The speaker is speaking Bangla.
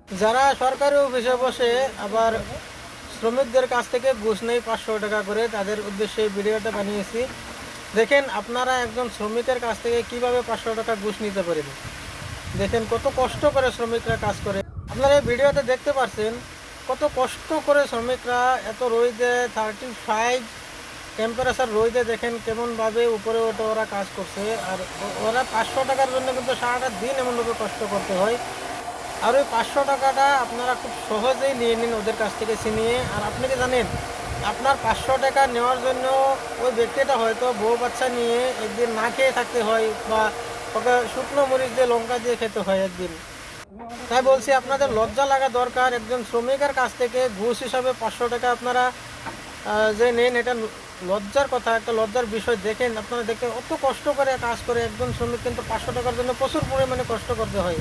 যারা সরকারি অফিসে বসে আবার শ্রমিকদের কাছ থেকে ঘুষ নেই 500 টাকা করে, তাদের উদ্দেশ্যে এই ভিডিওটা বানিয়েছি। দেখেন আপনারা একজন শ্রমিকের কাছ থেকে কিভাবে 500 টাকা ঘুষ নিতে পারেন। দেখেন কত কষ্ট করে শ্রমিকরা কাজ করে। আপনারা এই ভিডিওতে দেখতে পাচ্ছেন কত কষ্ট করে শ্রমিকরা এত রোদে 35 টেম্পারেচার রোদে দেখেন কেমনভাবে উপরে ওঠে ওরা কাজ করছে। আর ওরা 500 টাকার জন্য কিন্তু সারাটা দিন এমনভাবে কষ্ট করতে হয়। আর ওই 500 টাকাটা আপনারা খুব সহজেই নিয়ে নিন ওদের কাছ থেকে ছিনিয়ে। আর আপনি কি জানেন আপনার 500 টাকা নেওয়ার জন্য ওই ব্যক্তিটা হয়তো বউ বাচ্চা নিয়ে একদিন না খেয়ে থাকতে হয়, বা ওকে শুকনো মরিচ দিয়ে লঙ্কা দিয়ে খেতে হয় একদিন। তাই বলছি আপনাদের লজ্জা লাগা দরকার। একজন শ্রমিকের কাছ থেকে ঘুষ হিসাবে 500 টাকা আপনারা যে নেন, এটা লজ্জার কথা, একটা লজ্জার বিষয়। দেখেন আপনারা দেখতে অত কষ্ট করে কাজ করে একজন শ্রমিক, কিন্তু 500 টাকার জন্য প্রচুর পরিমাণে কষ্ট করতে হয়।